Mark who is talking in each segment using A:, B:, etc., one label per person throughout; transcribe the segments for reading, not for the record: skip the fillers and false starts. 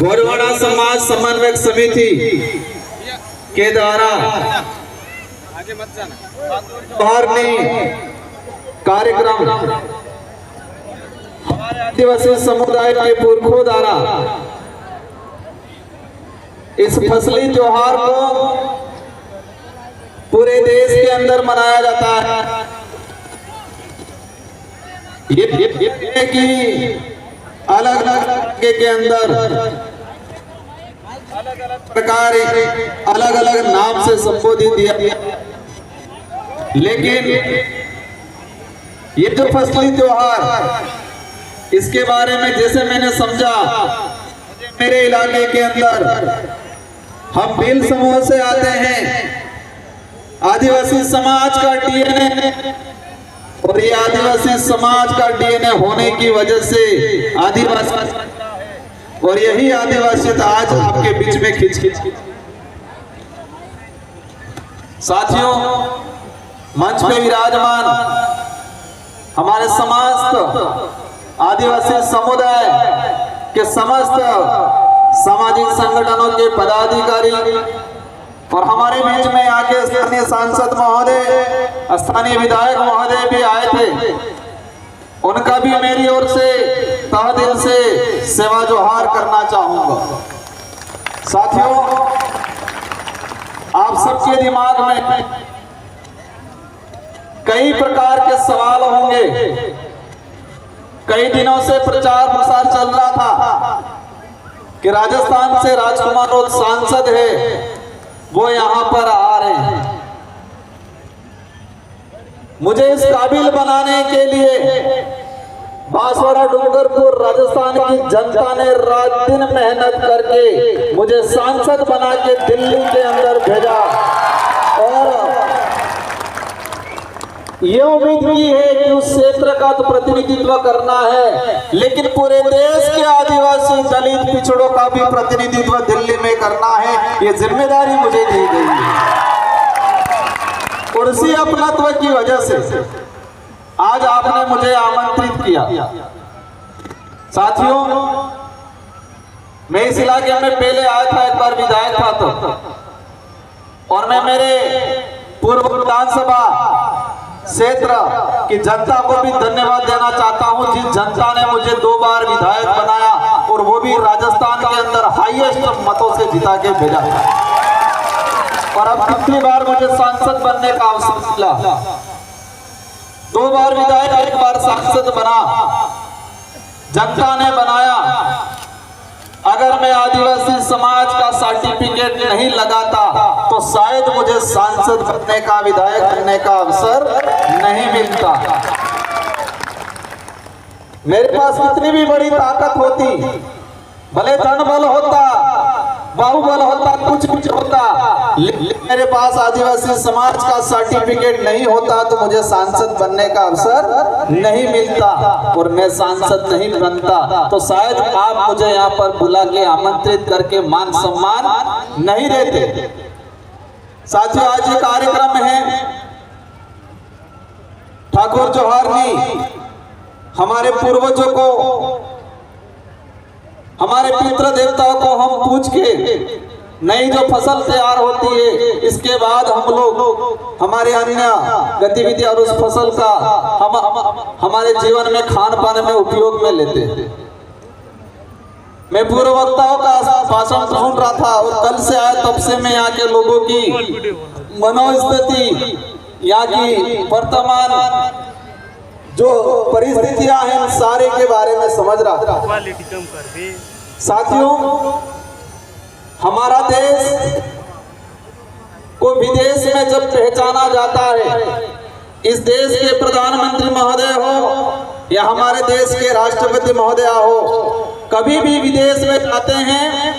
A: गोरवाड़ा समाज समन्वय समिति के द्वारा धार्मिक कार्यक्रम आदिवासी समुदाय के पुरखों द्वारा इस फसली त्योहार को पूरे देश के अंदर मनाया जाता है। ये कि अलग अलग के अंदर प्रकार अलग अलग नाम से संबोधित किया, लेकिन ये जो फसली त्योहार इसके बारे में जैसे मैंने समझा, मेरे इलाके के अंदर हम भील समूह से आते हैं। आदिवासी समाज का डीएनए और ये आदिवासी समाज का डीएनए होने की वजह से आदिवासी और यही आदिवासियत आज आपके बीच में खिंच साथियों, मंच पे विराजमान हमारे समस्त आदिवासी समुदाय के समस्त सामाजिक संगठनों के पदाधिकारी और हमारे बीच में आके स्थानीय सांसद महोदय, स्थानीय विधायक महोदय भी आए थे, उनका भी मेरी ओर से तहे दिल से सेवा जोहार करना चाहूंगा। साथियों, आप सबके दिमाग में कई प्रकार के सवाल होंगे। कई दिनों से प्रचार प्रसार चल रहा था कि राजस्थान से राजकुमार और सांसद है, वो यहां पर आ रहे हैं। मुझे इस काबिल बनाने के लिए बांसवाड़ा डूंगरपुर राजस्थान की जनता ने रात दिन मेहनत करके मुझे सांसद बना के दिल्ली के अंदर भेजा और ये उम्मीद की है कि उस क्षेत्र का तो प्रतिनिधित्व करना है, लेकिन पूरे देश के आदिवासी दलित पिछड़ों का भी प्रतिनिधित्व दिल्ली में करना है। ये जिम्मेदारी मुझे दी गई है और इसी अपनत्व की वजह से आज आपने मुझे आमंत्रित किया। साथियों, मैं इस इलाके में पहले आया था, एक बार विधायक था तो, और मैं मेरे पूर्व विधानसभा क्षेत्र की जनता को भी धन्यवाद देना चाहता हूं, जिस जनता ने मुझे 2 बार विधायक बनाया और वो भी राजस्थान के अंदर हाईएस्ट मतों से जिता के भेजा। और अब कितनी बार मुझे सांसद बनने का अवसर मिला। 2 बार विधायक, 1 बार सांसद बना, जनता ने बनाया। अगर मैं आदिवासी समाज का सर्टिफिकेट नहीं लगाता तो शायद मुझे सांसद बनने का, विधायक बनने का अवसर नहीं मिलता। मेरे पास कितनी भी बड़ी ताकत होती, भले धन बल होता, बाहुबल होता, कुछ होता, लेकिन मेरे पास आदिवासी समाज का सर्टिफिकेट नहीं होता तो मुझे सांसद बनने का अवसर नहीं मिलता और मैं सांसद नहीं बनता तो शायद आप मुझे यहाँ पर बुला के आमंत्रित करके मान सम्मान नहीं देते। साथियों, आज ये कार्यक्रम है ठाकुर जोहारनी हमारे पूर्वजों को, हमारे पितृ देवताओं को हम पूछ के नई जो फसल तैयार होती है, इसके बाद हम लोग हमारे अन्य गतिविधि और उस फसल का हमारे जीवन में खान पान में उपयोग में लेते हैं। मैं पूर्व वक्ताओं का भाषण सुन रहा था और कल से आया तब से मैं यहाँ के लोगों की मनोस्थिति, यहाँ की वर्तमान जो परिस्थितियां हैं, सारे के बारे में समझ रहा था। साथियों, हमारा देश को विदेश में जब पहचाना जाता है, इस देश के प्रधानमंत्री महोदय हो या हमारे देश के राष्ट्रपति महोदय हो, कभी भी विदेश में जाते हैं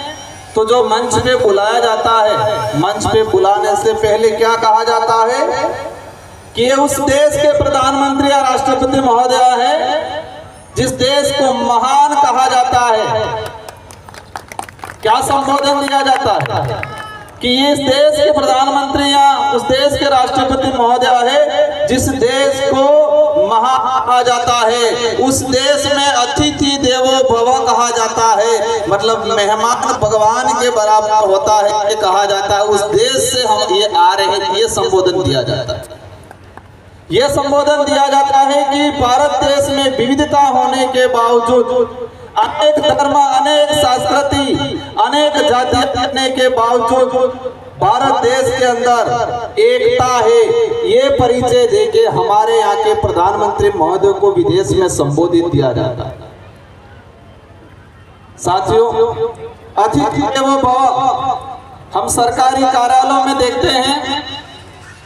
A: तो जो मंच पे बुलाया जाता है, मंच पे बुलाने से पहले क्या कहा जाता है कि ये उस देश के प्रधानमंत्री या राष्ट्रपति महोदय है जिस देश को महान कहा जाता है। क्या संबोधन दिया जाता है कि ये इस देश के प्रधानमंत्री या उस देश के राष्ट्रपति महोदय है जिस देश को महान कहा जाता है, उस देश में अतिथि देवो भव कहा जाता है। मतलब मेहमान भगवान के बराबर होता है, ये कहा जाता है। उस देश से हम ये आ रहे हैं, ये संबोधन दिया जाता है। ये संबोधन दिया जाता है कि भारत देश में विविधता होने के बावजूद, अनेक धर्म, अनेक संस्कृति, अनेक जाति होने के बावजूद भारत देश के अंदर एकता है, ये परिचय देके हमारे यहाँ के प्रधानमंत्री महोदय को विदेश में संबोधित किया जाता है। साथियों, अतिथि देवो भव हम सरकारी कार्यालयों में देखते हैं,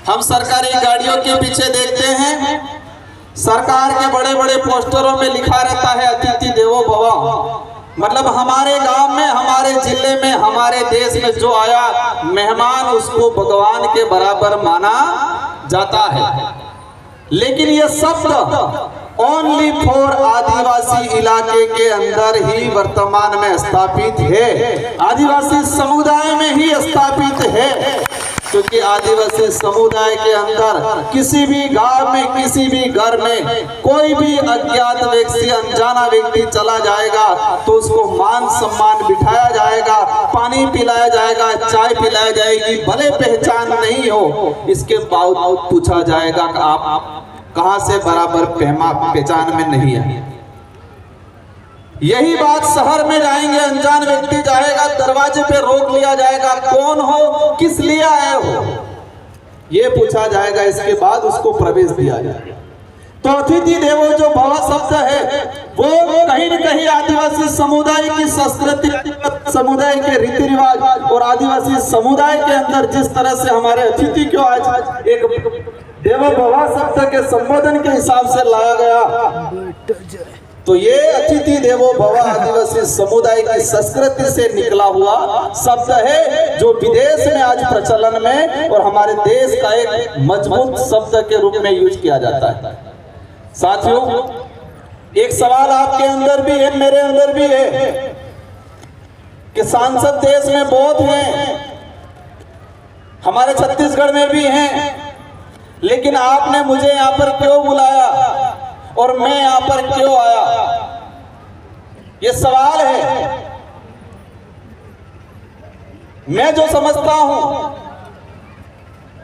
A: हम सरकारी गाड़ियों के पीछे देखते हैं, सरकार के बड़े बड़े पोस्टरों में लिखा रहता है अतिथि देवो भव। मतलब हमारे गांव में, हमारे जिले में, हमारे देश में जो आया मेहमान, उसको भगवान के बराबर माना जाता है। लेकिन ये शब्द ओनली फॉर आदिवासी इलाके के अंदर ही वर्तमान में स्थापित है, आदिवासी समुदाय में ही स्थापित है। क्योंकि आदिवासी समुदाय के अंदर किसी भी गांव में, किसी भी घर में कोई भी अज्ञात व्यक्ति, अनजाना व्यक्ति चला जाएगा तो उसको मान सम्मान बिठाया जाएगा, पानी पिलाया जाएगा, चाय पिलाई जाएगी, भले पहचान नहीं हो, इसके बावजूद पूछा जाएगा कि आप कहां से, बराबर पहचान में नहीं है। यही बात शहर में जाएंगे, अनजान व्यक्ति जाएगा, दरवाजे पे रोक लिया जाएगा, कौन हो, किस लिए आए हो, ये पूछा जाएगा, इसके बाद उसको प्रवेश दिया जाएगा। तो अतिथि देवो जो भव शब्द है वो कहीं न कहीं आदिवासी समुदाय की संस्कृति, समुदाय के रीति रिवाज और आदिवासी समुदाय के अंदर जिस तरह से हमारे अतिथि को आज एक देवो भव शब्द के संबोधन के हिसाब से लाया गया, तो ये अतिथि देवो भव आदिवासी समुदाय की संस्कृति से निकला हुआ शब्द है, जो विदेश में आज प्रचलन में और हमारे देश का एक मजबूत शब्द के रूप में यूज किया जाता है। साथियों, एक सवाल आपके अंदर भी है, मेरे अंदर भी है कि सांसद देश में बहुत हैं, हमारे छत्तीसगढ़ में भी हैं, लेकिन आपने मुझे यहाँ पर क्यों बुलाया और मैं यहां पर क्यों आया, ये सवाल है। मैं जो समझता हूं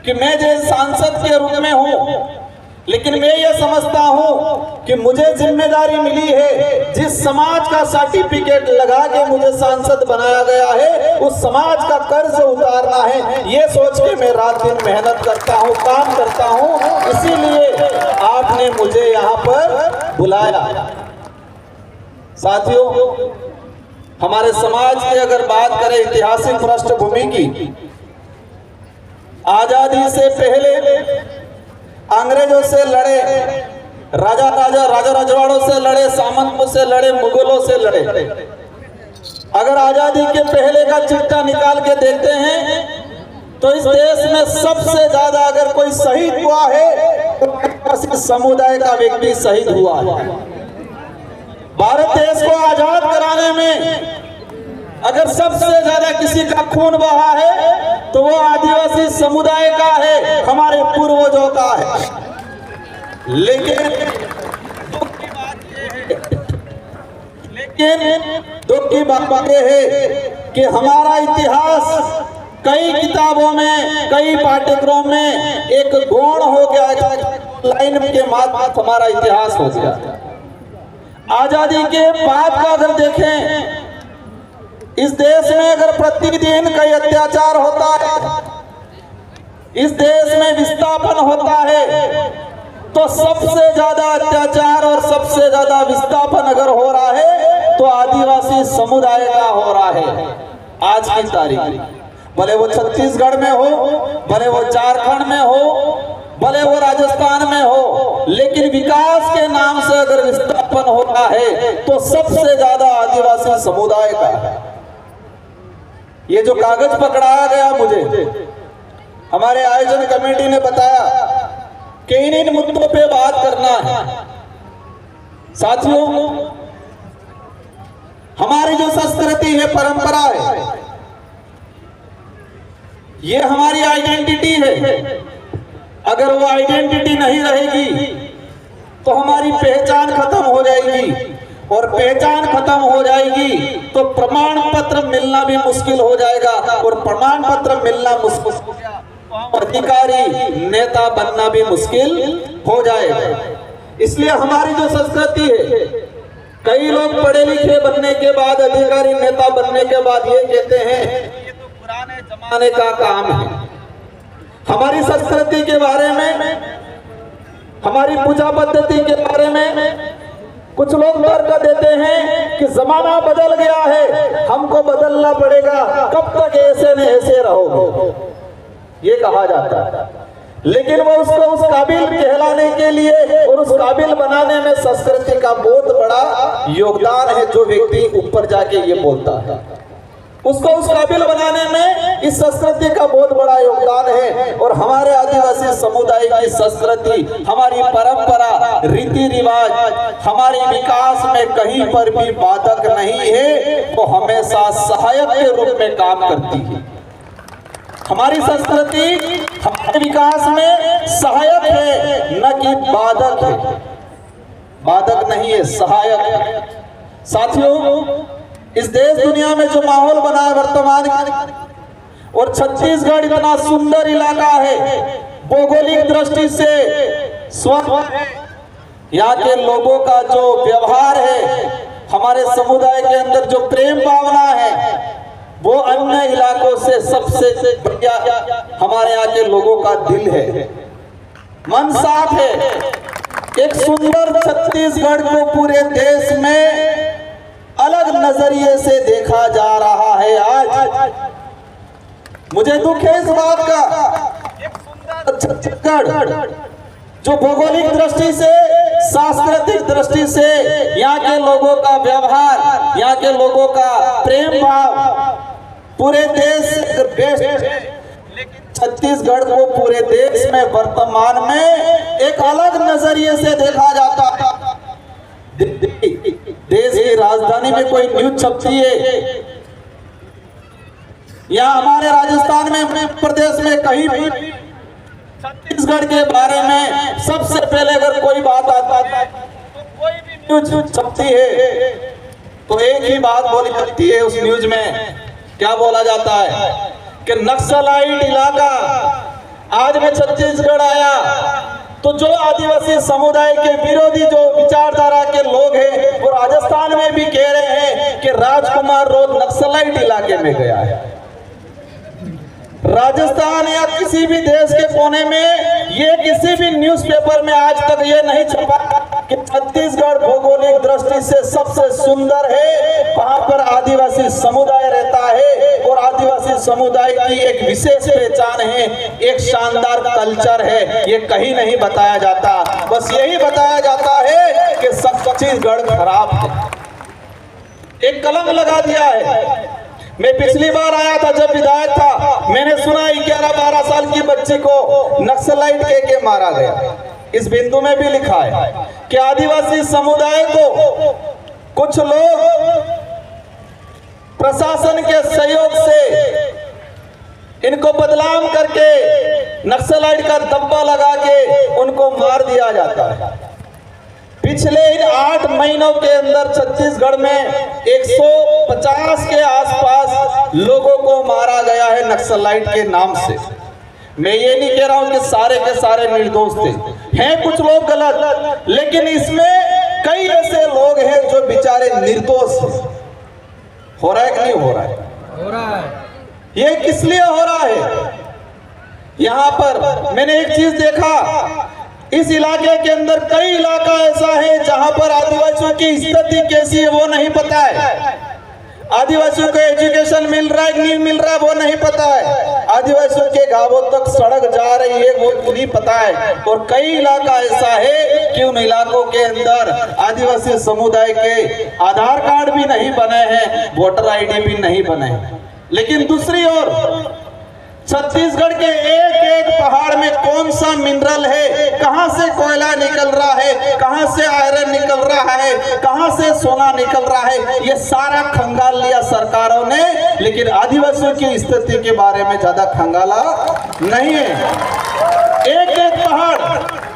A: कि मैं जैसे सांसद के रूप में हूं, लेकिन मैं ये समझता हूं कि मुझे जिम्मेदारी मिली है, जिस समाज का सर्टिफिकेट लगा के मुझे सांसद बनाया गया है, उस समाज का कर्ज उतारना है। ये सोच के मैं रात दिन मेहनत करता हूं, काम करता हूं, इसीलिए आपने मुझे यहाँ पर बुलाया। साथियों, हमारे समाज की अगर बात करें ऐतिहासिक पृष्ठभूमि की, आजादी से पहले अंग्रेजों से लड़े, राजा रजवाड़ों से लड़े, सामंतों से लड़े, मुगलों से लड़े। अगर आजादी के पहले का चिट्ठा निकाल के देखते हैं तो इस देश में सबसे ज्यादा अगर कोई शहीद हुआ है तो समुदाय का व्यक्ति शहीद हुआ है। भारत देश को आजाद कराने में अगर सबसे ज्यादा किसी का खून बहा है तो वो आदिवासी समुदाय का है, हमारे पूर्वजों का है। लेकिन दुख की बात यह है कि हमारा इतिहास कई किताबों में, कई पाठ्यक्रमों में एक गौण हो गया, लाइन के माध्यम हमारा इतिहास हो गया। आजादी के बाद का अगर देखें, इस देश में अगर प्रतिदिन कई अत्याचार होता है, इस देश में विस्थापन होता है, तो सबसे ज्यादा अत्याचार और सबसे ज्यादा विस्थापन अगर हो रहा है तो आदिवासी समुदाय का हो रहा है। आज की तारीख, भले वो छत्तीसगढ़ में हो, भले वो झारखंड में हो, भले वो राजस्थान में हो, लेकिन विकास के नाम से अगर विस्थापन हो रहा है तो सबसे ज्यादा आदिवासी समुदाय का है। ये जो कागज पकड़ाया गया मुझे, हमारे आयोजन कमेटी ने बताया कि इन मुद्दों पे बात करना है। साथियों, हमारी जो संस्कृति है, परंपरा है, ये हमारी आइडेंटिटी है। अगर वो आइडेंटिटी नहीं रहेगी तो हमारी पहचान खत्म हो जाएगी। और पहचान खत्म हो जाएगी तो प्रमाण पत्र मिलना भी मुश्किल हो जाएगा, और प्रमाण पत्र मिलना मुश्किल हो गया तो अधिकारी नेता बनना भी मुश्किल हो जाएगा। इसलिए हमारी जो संस्कृति है, कई लोग पढ़े लिखे बनने के बाद, अधिकारी नेता बनने के बाद ये कहते हैं ये तो पुराने जमाने का काम है। हमारी संस्कृति के बारे में, हमारी पूजा पद्धति के बारे में कुछ लोग तर्क देते हैं कि जमाना बदल गया है, हमको बदलना पड़ेगा, कब तक ऐसे न ऐसे रहोगे, ये कहा जाता है। लेकिन वो उसको उस काबिल कहलाने के लिए और उस काबिल बनाने में संस्कृति का बहुत बड़ा योगदान है। जो व्यक्ति ऊपर जाके ये बोलता है, उसको उस काबिल बनाने में इस संस्कृति का बहुत बड़ा योगदान है। और हमारे आदिवासी समुदाय की संस्कृति, हमारी परंपरा, रीति रिवाज हमारे विकास में कहीं पर भी बाधक नहीं है, वो हमेशा सहायक के रूप में काम करती है। हमारी संस्कृति हमारे विकास में सहायक है, न कि बाधक है। बाधक नहीं है, सहायक है। साथियों, इस देश दुनिया में जो माहौल बना है वर्तमान, और छत्तीसगढ़ इतना सुंदर इलाका है, भौगोलिक दृष्टि से स्वच्छ है, यहाँ के लोगों का जो व्यवहार है, हमारे समुदाय के अंदर जो प्रेम भावना है, वो अन्य इलाकों से सबसे बढ़िया हमारे यहाँ के लोगों का दिल है, मन साफ है। एक सुंदर छत्तीसगढ़ को पूरे देश में अलग नजरिए से देखा जा रहा है। आज मुझे दुख है इस बात का, एक सुंदर छत्तीसगढ़ जो भौगोलिक दृष्टि से, सांस्कृतिक दृष्टि से, यहाँ के लोगों का व्यवहार, यहाँ के लोगों का प्रेम भाव पूरे देश बेस्ट है, लेकिन छत्तीसगढ़ को पूरे देश में वर्तमान में एक अलग नजरिए से देखा जाता है। देश की राजधानी में कोई न्यूज छपती है, या हमारे राजस्थान में, प्रदेश में कहीं भी छत्तीसगढ़ के बारे में सबसे पहले अगर कोई बात आता है तो कोई भी न्यूज छपती है तो एक ही बात बोली जाती है उस न्यूज में। क्या बोला जाता है कि नक्सलाइट इलाका। आज मैं छत्तीसगढ़ आया तो जो आदिवासी समुदाय के विरोधी जो विचारधारा के लोग हैं वो राजस्थान में भी कह रहे हैं कि राजकुमार रोड नक्सलाइट इलाके में गया है। राजस्थान या किसी भी देश के कोने में ये किसी भी न्यूज़पेपर में आज तक ये नहीं छपा कि छत्तीसगढ़ भौगोलिक दृष्टि से सबसे सुंदर है, वहां पर आदिवासी समुदाय रहता है और आदिवासी समुदाय की एक विशेष पहचान है, एक शानदार कल्चर है। ये कहीं नहीं बताया जाता, बस यही बताया जाता है कि छत्तीसगढ़ खराब है, एक कलंक लगा दिया है। मैं पिछली बार आया था जब विधायक था, मैंने सुना 11-12 साल की बच्ची को नक्सलाइट के मारा गया। इस बिंदु में भी लिखा है कि आदिवासी समुदाय को कुछ लोग प्रशासन के सहयोग से इनको बदनाम करके नक्सलाइट का धब्बा लगा के उनको मार दिया जाता है। पिछले 8 महीनों के अंदर छत्तीसगढ़ में 150 के आसपास लोगों को मारा गया है नक्सलाइट के नाम से। मैं ये नहीं कह रहा हूं कि सारे के सारे निर्दोष थे, हैं कुछ लोग गलत, लेकिन इसमें कई ऐसे लोग हैं जो बेचारे निर्दोष हैं। हो रहा है कि नहीं हो रहा है? हो रहा है। ये किस लिए हो रहा है? यहाँ पर मैंने एक चीज देखा, इस इलाके के अंदर कई इलाका ऐसा है जहां पर आदिवासियों की स्थिति कैसी है वो नहीं पता है। आदिवासियों को एजुकेशन मिल रहा है कि नहीं मिल रहा है वो नहीं पता है। आदिवासियों के गांवों तक सड़क जा रही है वो नहीं पता है। और कई इलाका ऐसा है कि उन इलाकों के अंदर आदिवासी समुदाय के आधार कार्ड भी नहीं बने हैं, वोटर आईडी भी नहीं बने हैं। लेकिन दूसरी ओर छत्तीसगढ़ के एक एक पहाड़ में कौन सा मिनरल है, कहां से कोयला निकल रहा है, कहां से आयरन निकल रहा है, कहां से सोना निकल रहा है, ये सारा खंगाल लिया सरकारों ने, लेकिन आदिवासियों की स्थिति के बारे में ज्यादा खंगाला नहीं है। एक एक पहाड़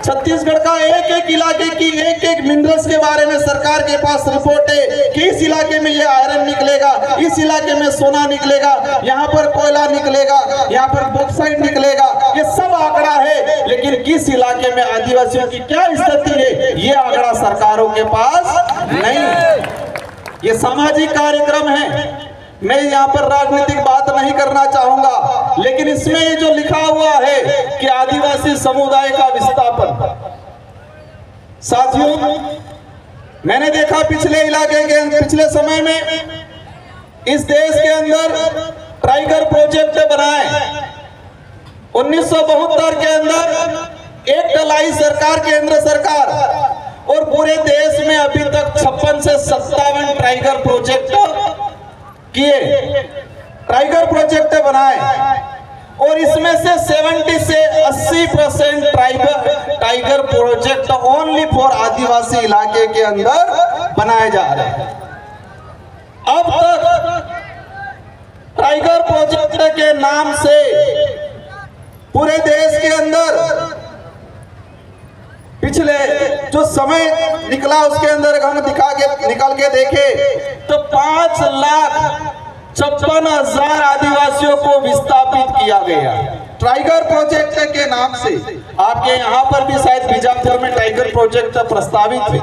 A: छत्तीसगढ़ का एक एक इलाके की एक एक मिनरल्स के बारे में सरकार के पास रिपोर्ट है कि इस इलाके में ये आयरन निकलेगा, इस इलाके में सोना निकलेगा, यहाँ पर कोयला निकलेगा, यहाँ पर बॉक्साइट निकलेगा, ये सब आंकड़ा है। लेकिन किस इलाके में आदिवासियों की क्या स्थिति है, ये आंकड़ा सरकारों के पास नहीं है। ये सामाजिक कार्यक्रम है। मैं यहाँ पर राजनीतिक बात नहीं करना चाहूंगा, लेकिन इसमें ये जो लिखा हुआ है कि आदिवासी समुदाय का विस्थापन, साथियों मैंने देखा पिछले समय में इस देश के अंदर टाइगर प्रोजेक्ट बनाए। 1972 के अंदर एक लाई सरकार, केंद्र सरकार, और पूरे देश में अभी तक 56 से 57 टाइगर प्रोजेक्ट किए, टाइगर प्रोजेक्ट बनाए, और इसमें से 70 से 80% टाइगर प्रोजेक्ट ओनली फॉर आदिवासी इलाके के अंदर बनाए जा रहे हैं। अब तक टाइगर प्रोजेक्ट के नाम से पूरे देश के अंदर पिछले जो समय निकला उसके अंदर हम निकाल के देखे तो 5,56,000 आदिवासियों को विस्थापित किया गया टाइगर प्रोजेक्ट के नाम से। आपके यहाँ पर भी शायद बीजापुर में टाइगर प्रोजेक्ट प्रस्तावित है।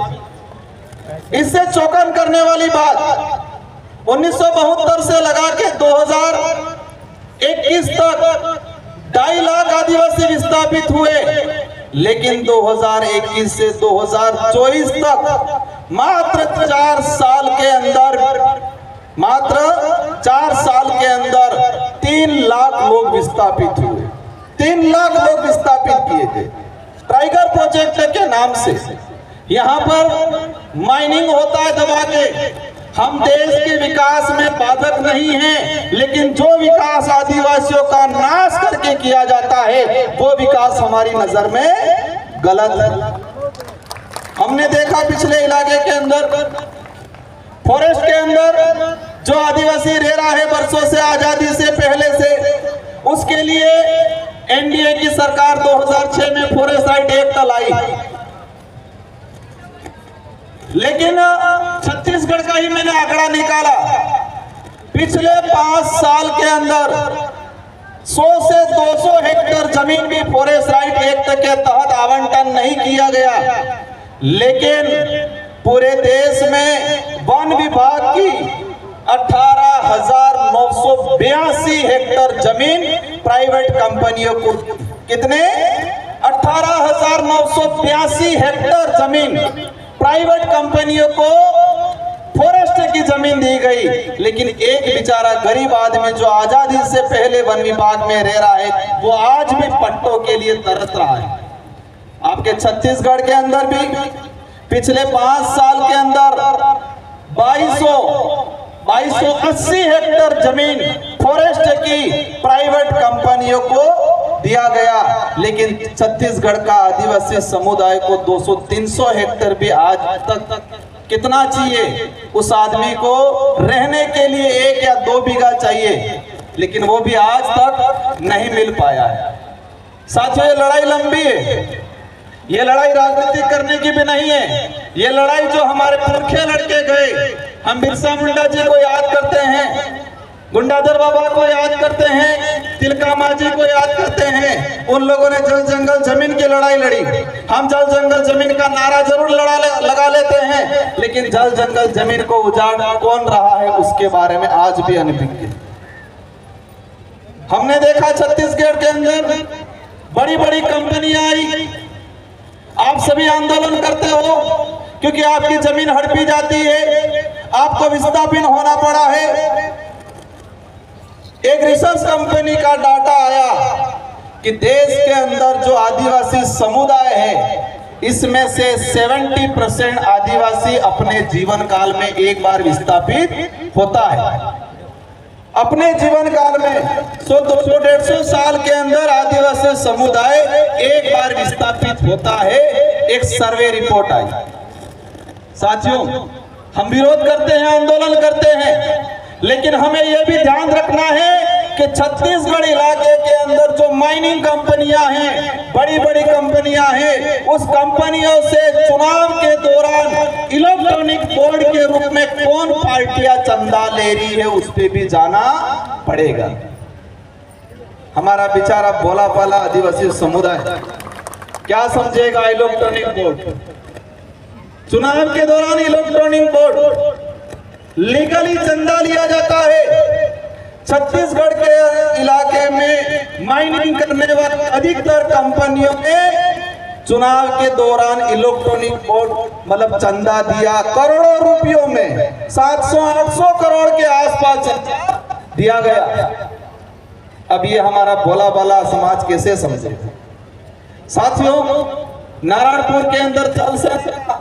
A: इससे चौंकन करने वाली बात, 1972 से लगा के 2021 तक 2.5 लाख आदिवासी विस्थापित हुए, लेकिन 2021 से 2024 तक मात्र 4 साल के अंदर 3 लाख लोग विस्थापित हुए। 3 लाख लोग विस्थापित किए थे टाइगर प्रोजेक्ट के नाम से। यहाँ पर माइनिंग होता है दबा के। हम देश के विकास में बाधक नहीं हैं, लेकिन जो विकास आदिवासियों का नाश करके किया जाता है वो विकास हमारी नजर में गलत है। हमने देखा पिछले इलाके के अंदर, फॉरेस्ट के अंदर जो आदिवासी रह रहा है वर्षों से, आजादी से पहले से, उसके लिए एनडीए की सरकार 2006 में फॉरेस्ट राइट एक्ट लाई, लेकिन छत्तीसगढ़ का ही मैंने आंकड़ा निकाला, पिछले 5 साल के अंदर 100 से 200 हेक्टेयर जमीन भी फॉरेस्ट राइट एक्ट के तहत आवंटन नहीं किया गया। लेकिन पूरे देश में वन विभाग की 18,982 हेक्टेयर जमीन प्राइवेट कंपनियों को, कितने 18,982 हेक्टेयर जमीन प्राइवेट कंपनियों को फॉरेस्ट की जमीन दी गई। लेकिन एक बेचारा गरीब आदमी जो आजादी से पहले वन विभाग में रह रहा है, वो आज भी पट्टों के लिए तरस रहा है। आपके छत्तीसगढ़ के अंदर भी पिछले 5 साल के अंदर 2280 हेक्टेयर जमीन फॉरेस्ट की प्राइवेट कंपनियों को दिया गया, लेकिन छत्तीसगढ़ का आदिवासी समुदाय को 200-300 हेक्टेयर भी आज तक कितना चाहिए? उस आदमी को रहने के लिए 1 या 2 बीघा चाहिए, लेकिन वो भी आज तक नहीं मिल पाया है। साथियों, ये लड़ाई लंबी है, ये लड़ाई राजनीति करने की भी नहीं है। ये लड़ाई जो हमारे पुरखे लड़के गए, हम बिरसा मुंडा जी को याद करते हैं, गुंडाधर बाबा को याद करते हैं, तिलका मांझी को याद करते हैं। उन लोगों ने जल जंगल जमीन की लड़ाई लड़ी। हम जल जंगल जमीन का नारा जरूर लगा लेते हैं, लेकिन जल जंगल जमीन को उजाड़ कौन रहा है उसके बारे में आज भी अनभिज्ञ। हमने देखा छत्तीसगढ़ के अंदर बड़ी बड़ी कंपनियां आई, आप सभी आंदोलन करते हो क्योंकि आपकी जमीन हड़पी जाती है, आपको विस्थापित होना पड़ा है। एक रिसर्च कंपनी का डाटा आया कि देश के अंदर जो आदिवासी समुदाय है, इसमें से 70% आदिवासी अपने जीवन काल में एक बार विस्थापित होता है। अपने जीवन काल में 100-150 साल के अंदर आदिवासी समुदाय एक बार विस्थापित होता है, एक सर्वे रिपोर्ट आई। साथियों, हम विरोध करते हैं, आंदोलन करते हैं, लेकिन हमें यह भी ध्यान रखना है कि छत्तीसगढ़ इलाके के अंदर जो माइनिंग कंपनियां हैं, बड़ी बड़ी कंपनियां हैं, उस कंपनियों से चुनाव के दौरान इलेक्ट्रॉनिक बोर्ड के रूप में कौन पार्टियां चंदा ले रही है उस पे भी जाना पड़ेगा। हमारा बेचारा भोला भाला आदिवासी समुदाय क्या समझेगा इलेक्ट्रॉनिक बोर्ड? चुनाव के दौरान इलेक्ट्रॉनिक बोर्ड लीगली चंदा लिया जाता है। छत्तीसगढ़ के इलाके में माइनिंग करने वाली अधिकतर कंपनियों में चुनाव के दौरान इलेक्ट्रॉनिक बोर्ड मतलब चंदा दिया करोड़ों रुपयों में, 700-800 करोड़ के आसपास चंदा दिया गया। अब ये हमारा भोला भाला समाज कैसे समझे? साथियों, नारायणपुर के अंदर थल सेना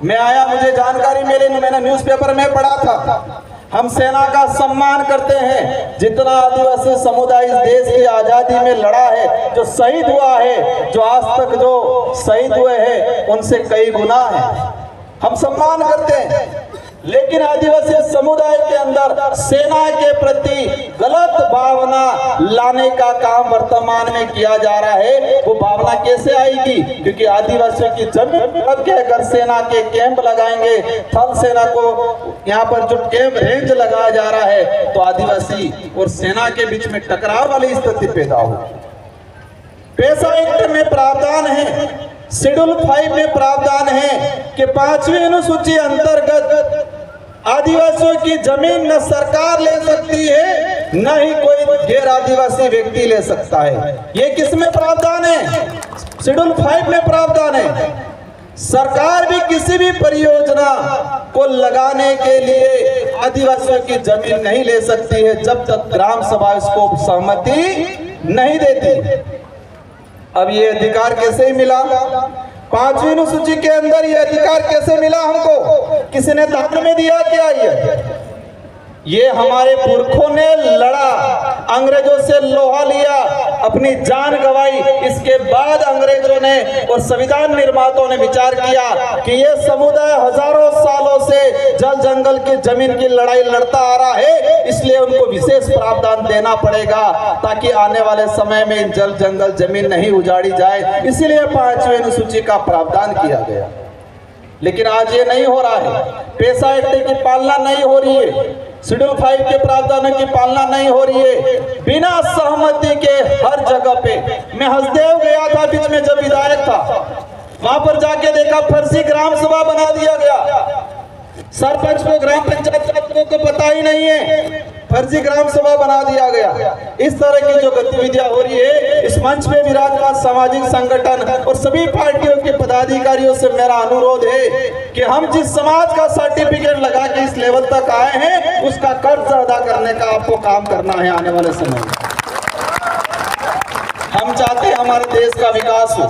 A: मैं आया, मुझे जानकारी मिली, मैंने न्यूज़पेपर में पढ़ा था। हम सेना का सम्मान करते हैं। जितना आदिवासी समुदाय इस देश की आजादी में लड़ा है, जो शहीद हुआ है, जो आज तक जो शहीद हुए हैं उनसे कई गुना है, हम सम्मान करते हैं। लेकिन आदिवासी समुदाय के अंदर सेना के प्रति गलत भावना लाने का काम वर्तमान में किया जा रहा है। वो भावना कैसे आएगी? क्योंकि आदिवासियों की जमीन के अगर सेना के कैंप लगाएंगे, थल सेना को यहाँ पर जो कैंप रेंज लगाया जा रहा है, तो आदिवासी और सेना के बीच में टकराव वाली स्थिति पैदा होगी। पैसा एक्ट में प्रावधान है, शेड्यूल 5 में प्रावधान है कि 5वीं अनुसूची अंतर्गत आदिवासियों की जमीन न सरकार ले सकती है, न ही कोई गैर आदिवासी व्यक्ति ले सकता है। ये किसमें प्रावधान है? शेड्यूल 5 में प्रावधान है। सरकार भी किसी भी परियोजना को लगाने के लिए आदिवासियों की जमीन नहीं ले सकती है जब तक ग्राम सभा इसको सहमति नहीं देती। अब ये अधिकार कैसे मिला? 5वीं अनुसूची के अंदर ये अधिकार कैसे मिला हमको? किसी ने दान में दिया क्या? ये हमारे पुरखों ने लड़ा, अंग्रेजों से लोहा लिया, अपनी जान गंवाई। इसके बाद अंग्रेजों ने और संविधान निर्माताओं ने विचार किया कि ये समुदाय हजारों सालों से जल जंगल की जमीन की लड़ाई लड़ता आ रहा है, इसलिए उनको विशेष प्रावधान देना पड़ेगा ताकि आने वाले समय में जल जंगल जमीन नहीं उजाड़ी जाए। इसीलिए 5वीं अनुसूची का प्रावधान किया गया। लेकिन आज ये नहीं हो रहा है। पैसा एक्ट की पालना नहीं हो रही है, शेड्यूल 5 के प्रावधानों की पालना नहीं हो रही है। बिना सहमति के हर जगह पे, मैं हसदेव गया था बीच में जब विधायक था, वहां पर जाके देखा फर्जी ग्राम सभा बना दिया गया। सरपंच को, ग्राम पंचायत को पता ही नहीं है, फर्जी ग्राम सभा बना दिया गया। इस तरह की जो गतिविधियां हो रही है, इस मंच पे विराजमान सामाजिक संगठन और सभी पार्टियों के पदाधिकारियों से मेरा अनुरोध है कि हम जिस समाज का सर्टिफिकेट लगा के इस लेवल तक आए हैं, उसका कर्ज अदा करने का आपको काम करना है आने वाले समय में। हम चाहते हैं हमारे देश का विकास हो,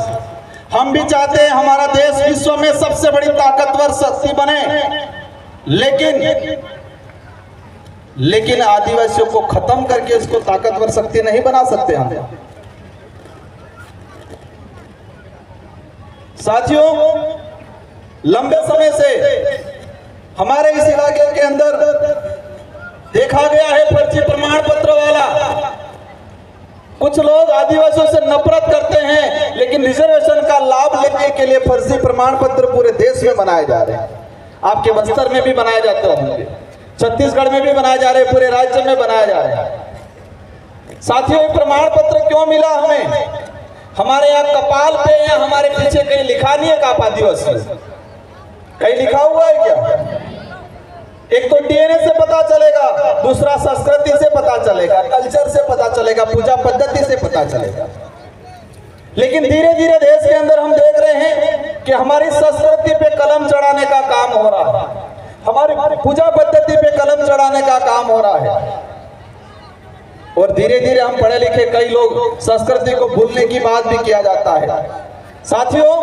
A: हम भी चाहते हैं हमारा देश विश्व में सबसे बड़ी ताकतवर शक्ति बने, लेकिन आदिवासियों को खत्म करके इसको ताकतवर शक्ति नहीं बना सकते हम। साथियों, लंबे समय से हमारे इस इलाके के अंदर देखा गया है फर्जी प्रमाण पत्र वाला। कुछ लोग आदिवासियों से नफरत करते हैं, लेकिन रिजर्वेशन का लाभ लेने के लिए फर्जी प्रमाण पत्र पूरे देश में बनाए जा रहे हैं। आपके बस्तर में भी बनाए जाते होंगे, छत्तीसगढ़ में भी बनाए जा रहे हैं, पूरे राज्य में बनाए जा रहे हैं। साथियों, प्रमाण पत्र क्यों मिला हमें? हमारे यहाँ कपाल पे या हमारे पीछे कहीं लिखा नहीं है का आप आदिवासी? कहीं लिखा हुआ है क्या? एक तो डीएनए से पता चलेगा, दूसरा संस्कृति से पता चलेगा, कल्चर से पता चलेगा, पूजा पद्धति से पता चलेगा। लेकिन धीरे धीरे देश के अंदर हम देख रहे हैं कि हमारी संस्कृति पे कलम चढ़ाने का काम हो रहा है, हमारी पूजा पद्धति पे कलम चढ़ाने का काम हो रहा है। और धीरे धीरे हम पढ़े लिखे कई लोग संस्कृति को भूलने की बात भी किया जाता है। साथियों,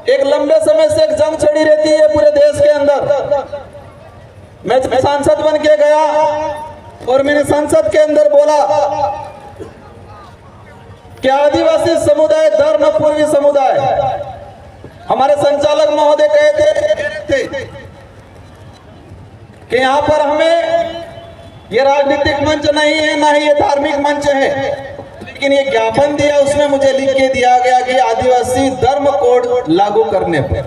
A: एक लंबे समय से एक जंग छिड़ी रहती है पूरे देश के अंदर। मैं सांसद बन के गया और मैंने संसद के अंदर बोला कि आदिवासी समुदाय धर्मपूर्वी समुदाय, हमारे संचालक महोदय कहते थे कि यहाँ पर हमें ये राजनीतिक मंच नहीं है, ना ही ये धार्मिक मंच है, लेकिन ये ज्ञापन दिया, उसमें मुझे लिख के दिया गया कि आदिवासी धर्म कोड लागू करने पर,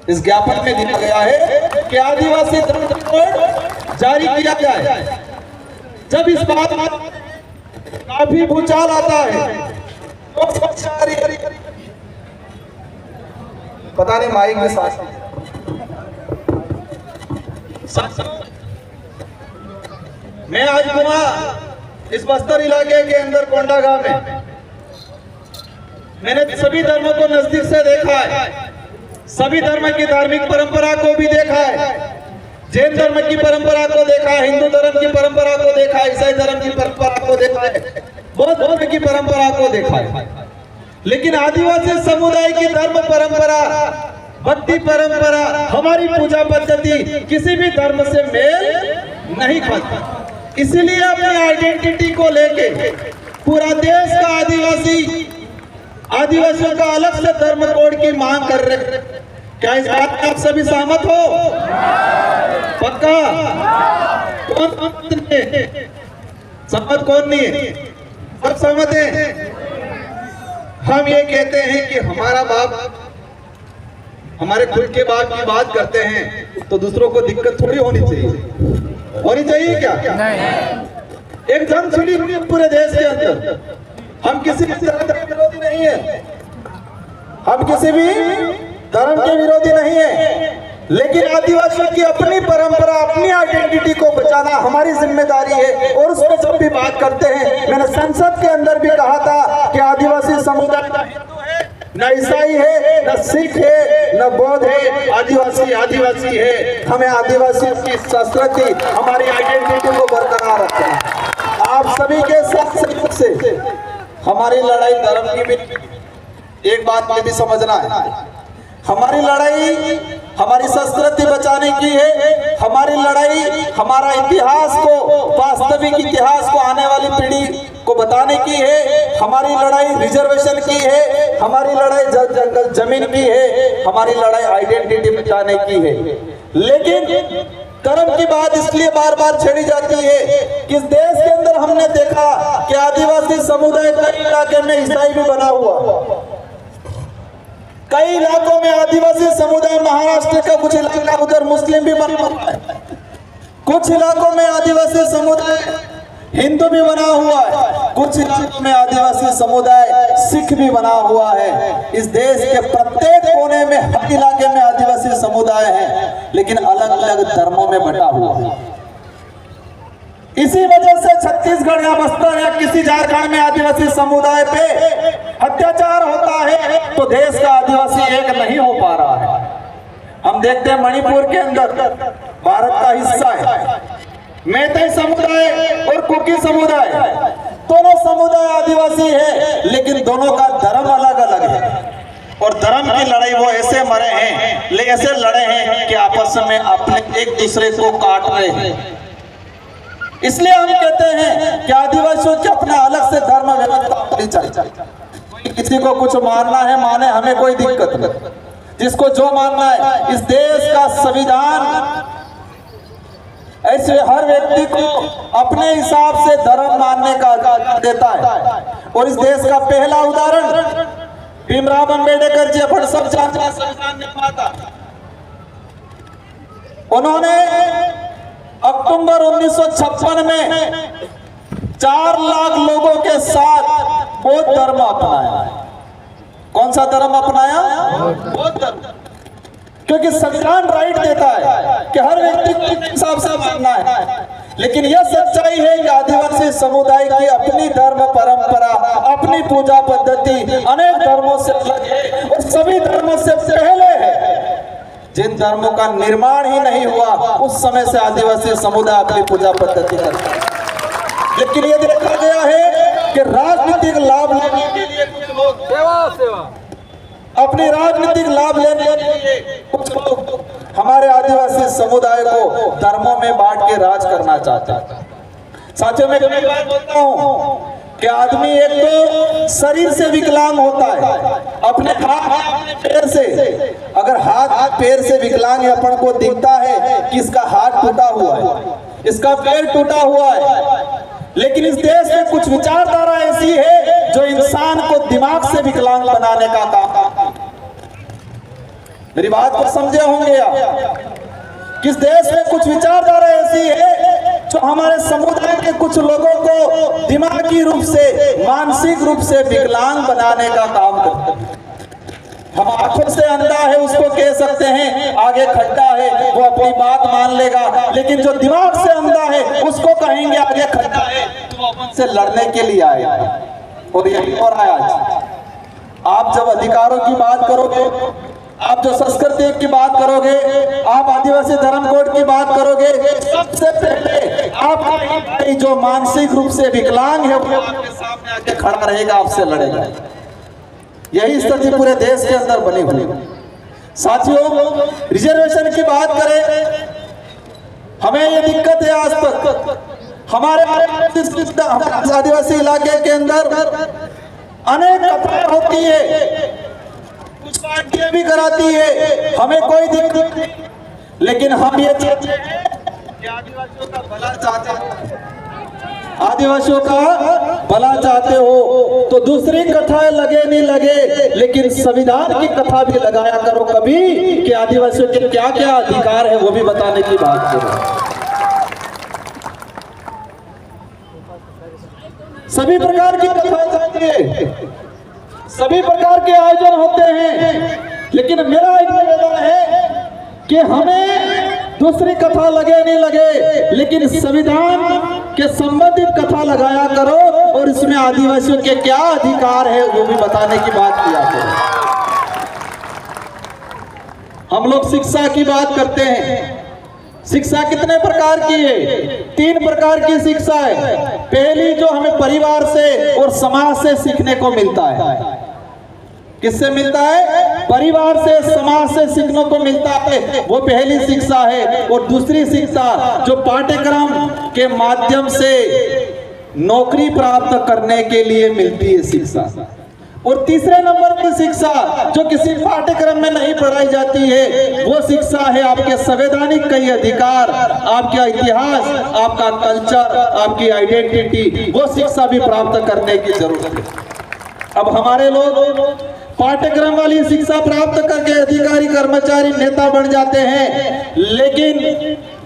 A: इस ज्ञापन में दिया गया है कि आदिवासी धर्म कोड जारी किया जाए। जब इस बात में काफी भूचाल आता है तो पता नहीं माइक के साथ मैं आज घूमा इस बस्तर इलाके के अंदर कोंडा गांव में, मैंने सभी धर्मों को नजदीक से देखा है, सभी धर्म की धार्मिक परंपरा को भी देखा है, जैन धर्म की परंपरा को देखा है, हिंदू धर्म की परंपरा को देखा है, ईसाई धर्म की परंपरा को देखा है, बौद्ध धर्म की परंपरा को देखा है, लेकिन आदिवासी समुदाय की धर्म परंपरा, भक्ति परंपरा, हमारी पूजा पद्धति किसी भी धर्म से मेल नहीं खाती। इसीलिए अपनी आइडेंटिटी को लेके पूरा देश का आदिवासियों का अलग से धर्म कोड की मांग कर रहे। क्या इस बात में आप सभी सहमत हो? पक्का? कौन सहमत, कौन नहीं है? सब सहमत हैं। हम ये कहते हैं कि हमारा बाप, हमारे खुद के बाप की बात करते हैं तो दूसरों को दिक्कत थोड़ी होनी चाहिए क्या? नहीं। एक जंग छिड़ी हुई है पूरे देश के अंदर। हम किसी भी धर्म के विरोधी नहीं है, हम किसी भी धर्म के विरोधी नहीं है, लेकिन आदिवासियों की अपनी परंपरा, अपनी आइडेंटिटी को बचाना हमारी जिम्मेदारी है। और उसमें जब भी बात करते हैं, मैंने संसद के अंदर भी कहा था कि आदिवासी समुदाय न हिंदू है, न ईसाई है, न सिख है, न बौद्ध है, आदिवासी है। हमें आदिवासियों की संस्कृति, हमारी आइडेंटिटी को बरकरार रखना है। आप सभी के साथ से हमारी लड़ाई धर्म की भी, एक बात में भी समझना है, हमारी लड़ाई हमारी संस्कृति बचाने की है, हमारी लड़ाई हमारा इतिहास को, वास्तविक इतिहास को आने वाली पीढ़ी को बताने की है, हमारी लड़ाई रिजर्वेशन की है, हमारी लड़ाई जंगल जमीन की है, हमारी लड़ाई आइडेंटिटी बचाने की है। लेकिन धर्म की बात इसलिए बार बार छेड़ी जाती है कि इस देश के अंदर हमने देखा कि आदिवासी समुदाय कई इलाके में ईसाई भी बना हुआ, कई इलाकों में आदिवासी समुदाय, महाराष्ट्र का कुछ इलाका उधर मुस्लिम भी बना हुआ है, कुछ इलाकों में आदिवासी समुदाय हिंदू भी बना हुआ है, कुछ इलाकों में आदिवासी समुदाय सिख भी बना हुआ है। इस देश के प्रत्येक कोने में, हर इलाके में आदिवासी समुदाय है, लेकिन अलग अलग धर्मों में बटा हुआ है। इसी वजह से छत्तीसगढ़ या बस्तर या किसी झारखंड में आदिवासी समुदाय पे अत्याचार होता है तो देश का आदिवासी एक नहीं हो पा रहा है। हम देखते हैं मणिपुर के अंदर भारत का हिस्सा है, मैतेई समुदाय और कुकी समुदाय, दोनों समुदाय आदिवासी है, लेकिन दोनों का धर्म अलग अलग है और धर्म की लड़ाई वो ऐसे मरे हैं, ले ऐसे लड़े हैं कि आपस में अपने एक दूसरे को काट रहे हैं। इसलिए हम कहते हैं कि आदिवासियों की अपना अलग से धर्म व्यवस्था होनी चाहिए। किसी को कुछ मानना है माने, हमें कोई दिक्कत नहीं, जिसको जो मानना है। इस देश का संविधान ऐसे हर व्यक्ति को अपने हिसाब से धर्म मानने का अधिकार देता है। और इस देश का पहला उदाहरण भीमराव अंबेडकर जी, अपन सब जानते हैं, संविधान निर्माता। उन्होंने अक्टूबर 1956 में 4 लाख लोगों के साथ बौद्ध धर्म अपनाया। कौन सा धर्म अपनाया? बौद्ध धर्म। क्योंकि संविधान राइट देता है कि हर व्यक्ति को हिसाब से मानना है, लेकिन यह सच्चाई है कि आदिवासी समुदाय की अपनी धर्म परंपरा, अपनी पूजा पद्धति अनेक धर्मों से अलग है और सभी धर्मों से पहले है। जिन धर्मों का निर्माण ही नहीं हुआ उस समय से आदिवासी समुदाय अपनी पूजा पद्धति करते हैं। लेकिन ये देखा गया है कि राजनीतिक लाभ लेने के लिए कुछ लोग अपनी राजनीतिक लाभ लेने के लिए कुछ लोग हमारे आदिवासी समुदाय को धर्मों में बांट के राज करना चाहते हैं। साथियों, मैं कई बार बोलता हूँ कि आदमी एक तो शरीर से विकलांग होता है, अपने हाथ पैर से। अगर हाथ पैर से विकलांग अपन को दिखता है कि इसका हाथ टूटा हुआ है, इसका पेड़ टूटा हुआ है, लेकिन इस देश में कुछ विचारधारा ऐसी है जो इंसान को दिमाग से विकलांग बनाने का काम। मेरी बात को समझे होंगे आप। किस देश में कुछ विचारधारा ऐसी है जो हमारे समुदाय के कुछ लोगों को दिमागी रूप से, मानसिक रूप से विकलांग बनाने का काम करते हैं। हम आंखों से अंधा है उसको कह सकते हैं आगे खड्डा है, वो अपनी बात मान लेगा, लेकिन जो दिमाग से अंधा है उसको कहेंगे आगे खड्डा है, तो वो अपन से लड़ने के लिए आएगा। और यही हो रहा है आज। आप जब अधिकारों की बात करोगे, आप जो संस्कृति की बात करोगे, आप आदिवासी धर्म कोड की बात करोगे, सबसे पहले आप जो मानसिक रूप से विकलांग है वो आपके सामने आके खड़ा रहेगा, आपसे लड़ेगा। यही स्थिति पूरे देश के अंदर बनी हुई। साथियों, रिजर्वेशन की बात करें, हमें ये दिक्कत है आज तक हमारे आदिवासी इलाके के अंदर अनेक कथाएं होती है, कुछ पार्टियां भी कराती है, हमें कोई दिक्कत नहीं, लेकिन हम ये चाहते हैं कि आदिवासियों का भला चाहते हो, आदिवासियों का भला चाहते हो तो दूसरी कथाएं लगे नहीं लगे, लेकिन संविधान की कथा भी लगाया करो कभी कि आदिवासियों के क्या क्या अधिकार है वो भी बताने की बात करो। सभी प्रकार की कथाएं चाहिए, सभी प्रकार के आयोजन होते हैं, लेकिन मेरा एक निवेदन है कि हमें दूसरी कथा लगे नहीं लगे, लेकिन संविधान के संबंधित कथा लगाया करो और इसमें आदिवासियों के क्या अधिकार है वो भी बताने की बात किया करो। हम लोग शिक्षा की बात करते हैं, शिक्षा कितने प्रकार की है? 3 प्रकार की शिक्षा है। पहली जो हमें परिवार से और समाज से सीखने को मिलता है। किससे मिलता है? परिवार से, समाज से सीखने को मिलता है, वो पहली शिक्षा है। और दूसरी शिक्षा जो पाठ्यक्रम के माध्यम से नौकरी प्राप्त करने के लिए मिलती है शिक्षा। और तीसरे नंबर की शिक्षा जो किसी पाठ्यक्रम में नहीं पढ़ाई जाती है वो शिक्षा है आपके संवैधानिक कई अधिकार, आपका इतिहास, आपका कल्चर, आपकी आइडेंटिटी, वो शिक्षा भी प्राप्त करने की जरूरत है। अब हमारे लोग पाठ्यक्रम वाली शिक्षा प्राप्त करके अधिकारी, कर्मचारी, नेता बन जाते हैं, लेकिन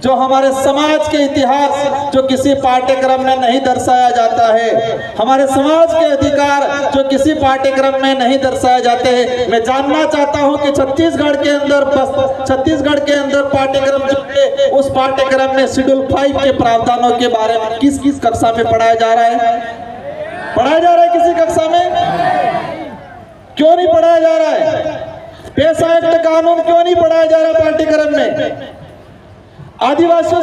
A: जो हमारे समाज के इतिहास जो किसी पाठ्यक्रम में नहीं दर्शाया जाता है, हमारे समाज के अधिकार जो किसी पाठ्यक्रम में नहीं दर्शाए जाते हैं। मैं जानना चाहता हूं कि छत्तीसगढ़ के अंदर पाठ्यक्रम जो है उस पाठ्यक्रम में शेड्यूल 5 के प्रावधानों के बारे में किस किस कक्षा में पढ़ाया जा रहा है? पढ़ाया जा रहा है किसी कक्षा में? क्यों नहीं पढ़ाया जा रहा है? पेशा एक्ट कानून क्यों नहीं पढ़ाया जा रहा पाठ्यक्रम में? आदिवासी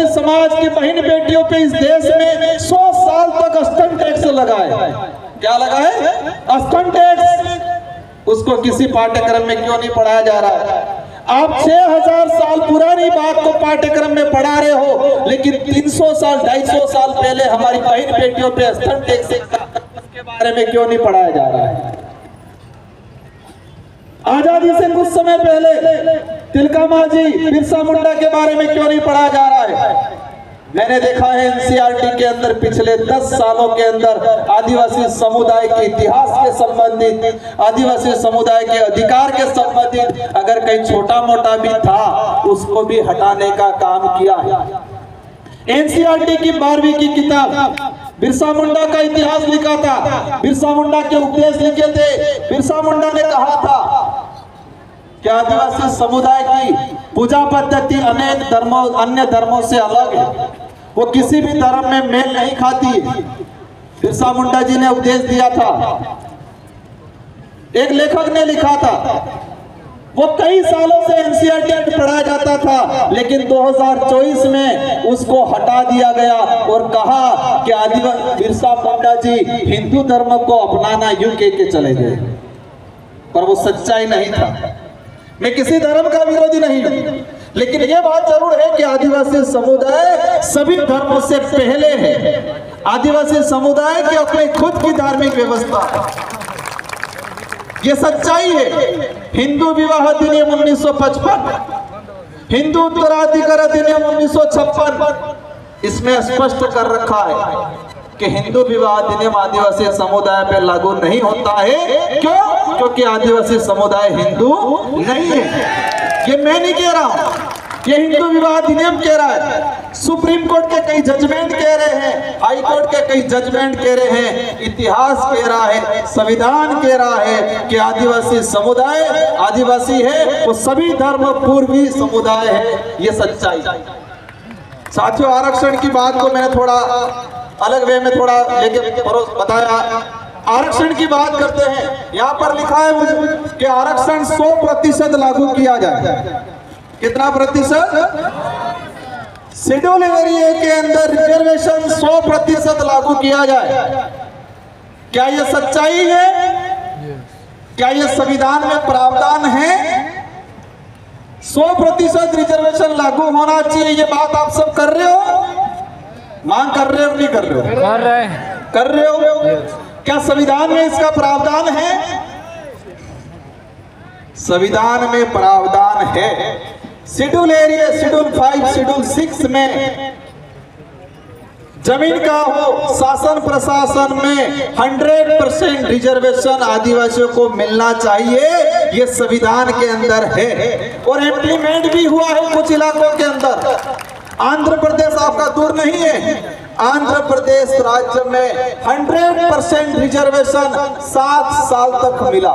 A: समाज की बहन बेटियों पे इस देश में 100 साल तक स्तन टैक्स लगा है। क्या लगा है? स्तन टैक्स। उसको किसी पाठ्यक्रम में क्यों नहीं पढ़ाया जा रहा है? आप 6000 साल पुरानी बात को पाठ्यक्रम में पढ़ा रहे हो, लेकिन 300 साल 250 साल पहले हमारी बहन बेटियों पे स्तन टैक्स के बारे में क्यों नहीं पढ़ाया जा रहा है? आजादी से कुछ समय पहले तिलका मांझी, बिरसा मुंडा के बारे में क्यों नहीं पढ़ा जा रहा है? मैंने देखा है एनसीईआरटी के अंदर पिछले 10 सालों के अंदर आदिवासी समुदाय के इतिहास के संबंधित, आदिवासी समुदाय के अधिकार के संबंधित अगर कहीं छोटा मोटा भी था उसको भी हटाने का काम किया है। एनसीईआरटी की 12वीं की किताब बिरसा मुंडा का इतिहास लिखा था, बिरसा मुंडा के उपदेश लिखे थे। बिरसा मुंडा ने कहा था कि आदिवासी समुदाय की पूजा पद्धति अनेक धर्मों, अन्य धर्मों से अलग है, वो किसी भी धर्म में मेल नहीं खाती है। बिरसा मुंडा जी ने उपदेश दिया था। एक लेखक ने लिखा था, वो कई सालों से एनसीईआरटी में पढ़ाया जाता था, लेकिन 2024 में उसको हटा दिया गया और कहा कि आदिवासी बिरसा मुंडा जी हिंदू धर्म को अपनाना यूके के चले गए। पर वो सच्चाई नहीं था। मैं किसी धर्म का विरोधी नहीं हूं, लेकिन ये बात जरूर है कि आदिवासी समुदाय सभी धर्मों से पहले है। आदिवासी समुदाय की अपनी खुद की धार्मिक व्यवस्था है, ये सच्चाई है। हिंदू विवाह अधिनियम 1955, हिंदू उत्तराधिकार अधिनियम 1956 इसमें स्पष्ट कर रखा है कि हिंदू विवाह अधिनियम आदिवासी समुदाय पर लागू नहीं होता है। क्यों? क्योंकि आदिवासी समुदाय हिंदू नहीं है। ये मैं नहीं कह रहा हूं, ये हिंदू विवाह अधिनियम कह रहा है। सुप्रीम कोर्ट के कई जजमेंट कह रहे हैं, हाई कोर्ट के कई जजमेंट कह रहे हैं, इतिहास कह रहा है, संविधान कह रहा है कि आदिवासी समुदाय आदिवासी है वो सभी धर्म पूर्वी समुदाय है। ये सच्चाई। साथियों, आरक्षण की बात को मैंने थोड़ा अलग वे में थोड़ा लेके बताया। आरक्षण की बात करते हैं, यहाँ पर लिखा है मुझे कि आरक्षण 100% लागू किया जाए। कितना प्रतिशत? शेड्यूल एरिया के अंदर रिजर्वेशन 100% लागू किया जाए। क्या यह सच्चाई है? क्या यह संविधान में प्रावधान है? 100% रिजर्वेशन लागू होना चाहिए। ये बात आप सब कर रहे हो? मांग कर रहे हो नहीं कर रहे हो? कर रहे हो। क्या संविधान में इसका प्रावधान है? संविधान में प्रावधान है। शेड्यूल एरिया, शेड्यूल 5, शेड्यूल 6 में जमीन का हो, शासन प्रशासन में 100% रिजर्वेशन आदिवासियों को मिलना चाहिए। ये संविधान के अंदर है और इम्प्लीमेंट भी हुआ है कुछ इलाकों के अंदर। आंध्र प्रदेश आपका दूर नहीं है। आंध्र प्रदेश राज्य में 100% रिजर्वेशन 7 साल तक मिला।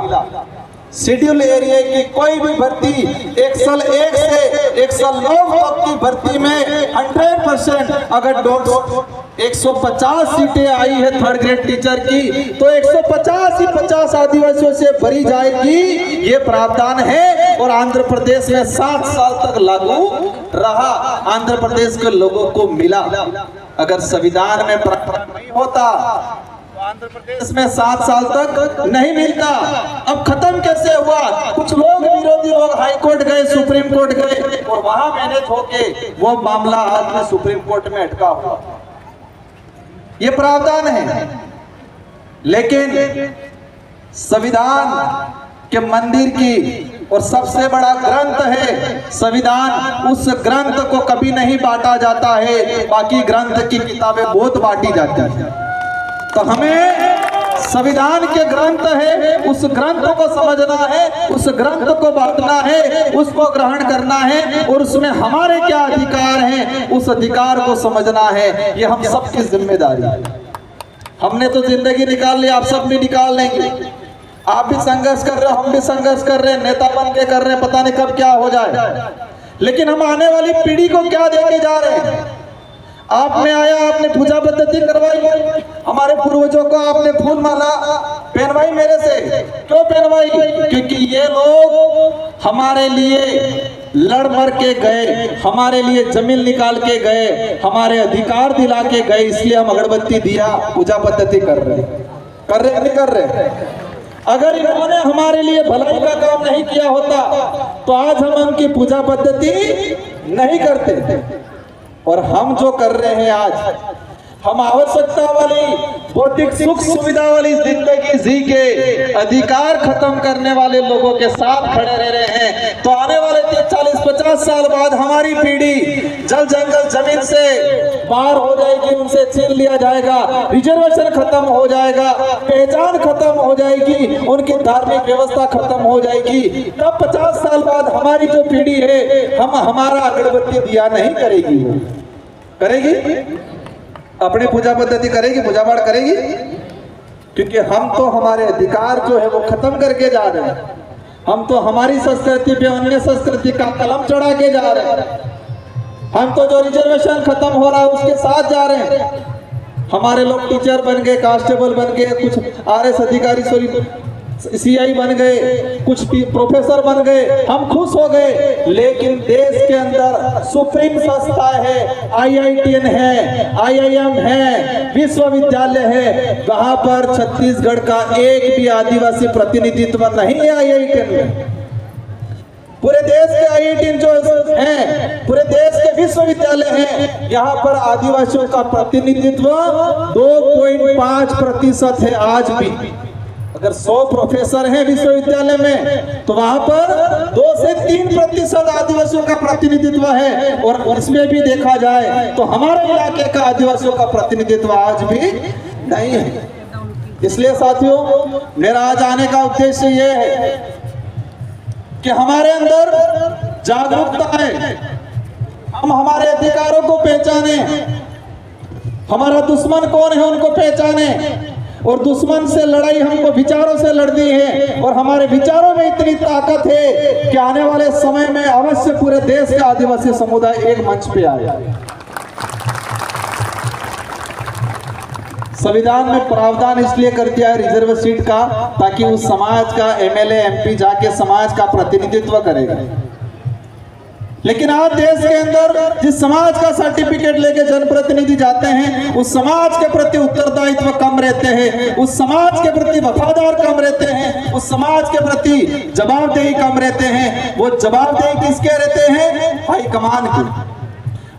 A: शेड्यूल एरिया की कोई भी भर्ती एक्सल 1 से एक्सल 9 तक की भर्ती में 100% अगर 150 सीटें आई है थर्ड ग्रेड टीचर की तो 150 ही 50 आदिवासियों से भरी जाएगी। ये प्रावधान है और आंध्र प्रदेश में 7 साल तक लागू रहा। आंध्र प्रदेश के लोगों को मिला। अगर संविधान में प्रावधान नहीं होता आंध्र प्रदेश में 7 साल तक नहीं मिलता। अब खत्म कैसे हुआ? कुछ लोग विरोधी लोग हाई कोर्ट गए, सुप्रीम कोर्ट गए और वहां मैनेज होके वो मामला आज में सुप्रीम कोर्ट में अटका हुआ। ये प्रावधान है। लेकिन संविधान के मंदिर की और सबसे बड़ा ग्रंथ है संविधान, उस ग्रंथ को कभी नहीं बांटा जाता है। बाकी ग्रंथ की किताबें बहुत बांटी जाती है। तो हमें संविधान के ग्रंथ है, उस ग्रंथ को समझना है, उस ग्रंथ को बांटना है, उसको ग्रहण करना है और उसमें हमारे क्या अधिकार हैं उस अधिकार को समझना है। ये हम सबकी जिम्मेदारी है। हमने तो जिंदगी निकाल ली, आप सब भी निकाल लेंगे। आप भी संघर्ष कर रहे हो, हम भी संघर्ष कर रहे हैं, नेता बन के कर रहे हैं, पता नहीं कब क्या हो जाए। लेकिन हम आने वाली पीढ़ी को क्या देके जा रहे हैं? आपने आया, आपने पूजा पद्धति करवाई, हमारे पूर्वजों को आपने फूल माला पहनवाई मेरे से। क्यों पहनवाई? क्योंकि ये लोग हमारे लिए लड़ मर के गए, हमारे लिए जमीन निकाल के गए, हमारे अधिकार दिला के गए, इसलिए हम अगरबत्ती दिया पूजा पद्धति कर रहे नहीं कर रहे। अगर इन्होंने हमारे लिए भलाई का काम नहीं किया होता तो आज हम उनकी पूजा पद्धति नहीं करते। और हम जो कर रहे हैं आज, हम आवश्यकता वाली भौतिक सुख सुविधा वाली जिंदगी जी के अधिकार खत्म करने वाले लोगों के साथ खड़े रह रहे हैं। तो आने वाले 40-50 साल बाद हमारी पीढ़ी जल जंगल जमीन से बाहर हो जाएगी, उनसे छीन लिया जाएगा, रिजर्वेशन खत्म हो जाएगा, पहचान खत्म हो जाएगी, उनकी धार्मिक व्यवस्था खत्म हो जाएगी। तब 50 साल बाद हमारी जो पीढ़ी है हमारा अगरबत्ती दिया नहीं करेगी। वो करेगी अपनी पूजा पद्धति करेगी, पूजा पाठ करेगी, क्योंकि हम तो हमारे अधिकार जो है वो खत्म करके जा रहे हैं। हम तो हमारी संस्कृति पे अन्य संस्कृति का कलम चढ़ा के जा रहे हैं। हम तो जो रिजर्वेशन खत्म हो रहा है उसके साथ जा रहे हैं। हमारे लोग टीचर बन गए, कांस्टेबल बन गए, कुछ आरएस अधिकारी सीआई बन गए, कुछ प्रोफेसर बन गए, हम खुश हो गए। लेकिन देश के अंदर सुप्रीम संस्था है, IITN है, IIM है, विश्वविद्यालय है, वहां पर छत्तीसगढ़ का एक भी आदिवासी प्रतिनिधित्व नहीं है IITN में। पूरे देश के IITN जो हैं, पूरे देश के विश्वविद्यालय हैं, यहाँ पर आदिवासियों का प्रतिनिधित्व 2.5% है आज भी। अगर 100 प्रोफेसर हैं विश्वविद्यालय में तो वहां पर 2 से 3% आदिवासियों का प्रतिनिधित्व है। और इसमें भी देखा जाए तो हमारे इलाके का आदिवासियों का प्रतिनिधित्व आज भी नहीं है। इसलिए साथियों, मेरा आज आने का उद्देश्य ये है कि हमारे अंदर जागरूकता है, हम हमारे अधिकारों को पहचाने, हमारा दुश्मन कौन है उनको पहचाने, और दुश्मन से लड़ाई हमको विचारों से लड़नी है। और हमारे विचारों में इतनी ताकत है कि आने वाले समय में अवश्य पूरे देश के आदिवासी समुदाय एक मंच पे आए। संविधान में प्रावधान इसलिए कर दिया है रिजर्व सीट का, ताकि उस समाज का एमएलए एमपी जाके समाज का प्रतिनिधित्व करेगा। लेकिन आज देश के अंदर जिस समाज का सर्टिफिकेट लेके जनप्रतिनिधि जाते हैं, उस समाज के प्रति उत्तरदायित्व कम रहते हैं, उस समाज के प्रति वफादार कम रहते हैं, उस समाज के प्रति जवाबदेही कम रहते हैं। वो जवाबदेही किसके रहते हैं? हाईकमान की।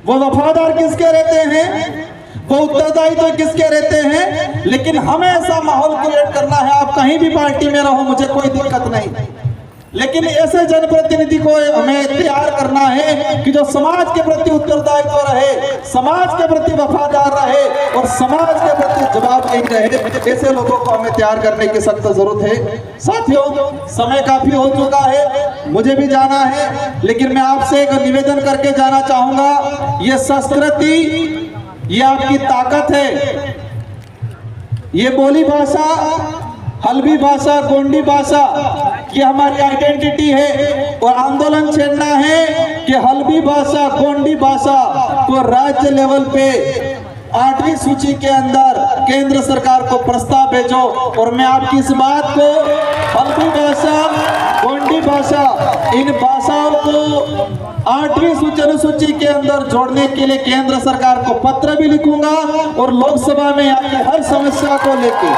A: वो वफादार किसके रहते हैं? वो उत्तरदायित्व किसके रहते हैं? लेकिन हमें ऐसा माहौल क्रिएट करना है, आप कहीं भी पार्टी में रहो, मुझे कोई दिक्कत नहीं, लेकिन ऐसे जनप्रतिनिधि को हमें तैयार करना है कि जो समाज के प्रति उत्तरदायित्व रहे, समाज के प्रति वफादार रहे और समाज के प्रति जवाबदेही रहे। ऐसे लोगों को हमें तैयार करने की सख्त जरूरत है। साथियों, समय काफी हो चुका है, मुझे भी जाना है, लेकिन मैं आपसे एक निवेदन करके जाना चाहूंगा। ये संस्कृति, ये आपकी ताकत है। ये बोली भाषा, हल्बी भाषा, गोंडी भाषा, ये हमारी आइडेंटिटी है। और आंदोलन छेड़ना है कि हल्बी भाषा, गोंडी भाषा को राज्य लेवल पे 8वीं सूची के अंदर केंद्र सरकार को प्रस्ताव भेजो। और मैं आपकी इस बात को, हल्बी भाषा, गोंडी भाषा, इन भाषाओं को 8वीं अनुसूची के अंदर जोड़ने के लिए केंद्र सरकार को पत्र भी लिखूंगा। और लोकसभा में आपकी हर समस्या को लेके,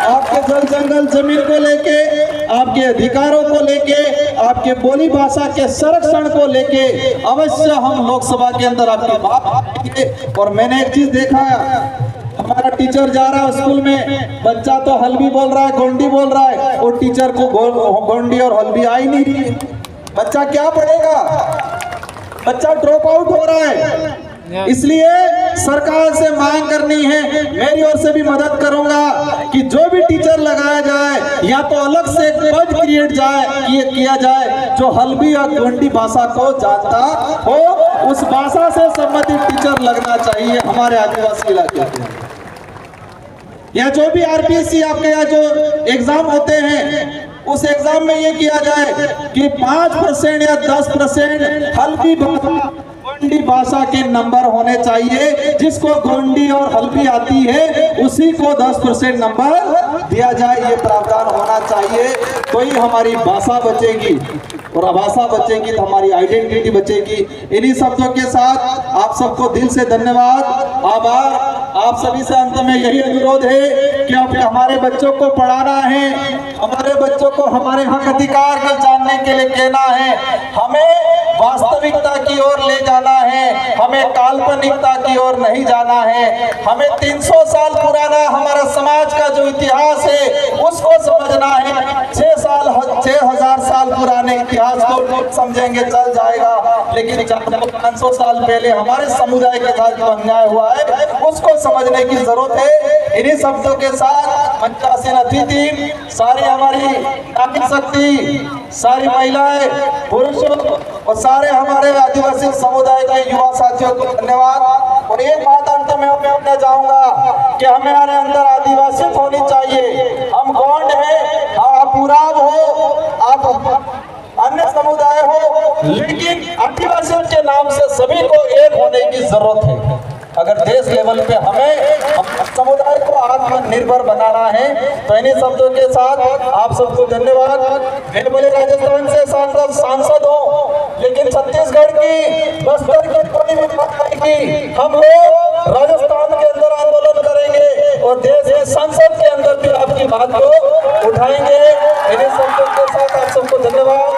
A: आपके जल जंगल जमीन को लेके, आपके अधिकारों को लेके, आपके बोली भाषा के संरक्षण को लेके अवश्य हम लोकसभा के अंदर आपकी बात रखेंगे। और मैंने एक चीज देखा, हमारा टीचर जा रहा है स्कूल में, बच्चा तो हल्बी बोल रहा है, गोंडी बोल रहा है, और टीचर को गोंडी और हल्बी आ ही नहीं रही है। बच्चा क्या पढ़ेगा? बच्चा ड्रॉप आउट हो रहा है। इसलिए सरकार से मांग करनी है, मेरी ओर से भी मदद करूंगा कि जो भी टीचर लगाया जाए, या तो अलग से एक पद क्रिएट किया जाए जो हल्बी और गोंडी भाषा को जानता हो, उस भाषा से संबंधित टीचर लगना चाहिए हमारे आदिवासी इलाके में। या जो भी आरपीएससी आपके यहाँ जो एग्जाम होते हैं, उस एग्जाम में ये किया जाए कि 5% या 10% हल्बी गोंडी भाषा के नंबर होने चाहिए। जिसको गोंडी और हल्बी आती है उसी को 10% नंबर दिया जाए, ये प्रावधान होना चाहिए। तो ही हमारी भाषा बचेगी, और भाषा बचेगी तो हमारी आइडेंटिटी बचेगी। इन्हीं शब्दों के साथ आप सबको दिल से धन्यवाद, आभार। आप सभी से अंत में यही अनुरोध है कि हमारे बच्चों को पढ़ाना है, हमारे बच्चों को हमारे हक अधिकार को जानने के लिए कहना है। हमें वास्तविकता की ओर ले जाना है, हमें काल्पनिकता की ओर नहीं जाना है। हमें 300 साल पुराना हमारा समाज का जो इतिहास है उसको समझना है। 6,000 साल पुराने इतिहास को समझेंगे चल जाएगा, लेकिन 500 साल पहले हमारे समुदाय के साथ जो अन्याय हुआ है उसको समझने की जरूरत है। इन्हीं शब्दों के साथ मंचासीन अतिथि, सारी हमारी नारी शक्ति, सारी महिलाएं, पुरुष और सारे हमारे आदिवासी समुदाय के युवा साथियों को धन्यवाद। और एक बात अंत में मैं अपने जाऊंगा कि हमारे अंदर आदिवासी होनी चाहिए। हम गोंड है, आप उराव हो, आप अन्य समुदाय हो, लेकिन आदिवासियों के नाम से सभी को एक होने की जरूरत है। अगर देश लेवल पे हमें समुदाय को आत्मनिर्भर बनाना है तो इन्हीं शब्दों के साथ आप सबको धन्यवाद। मैं बोले राजस्थान से सांसद हूँ, लेकिन छत्तीसगढ़ की, बस्तर की कोई भी बात नहीं की, हम लोग राजस्थान के अंदर आंदोलन करेंगे और देश के संसद के अंदर भी आपकी बात को उठाएंगे। इन्हीं शब्दों के साथ आप सबको धन्यवाद।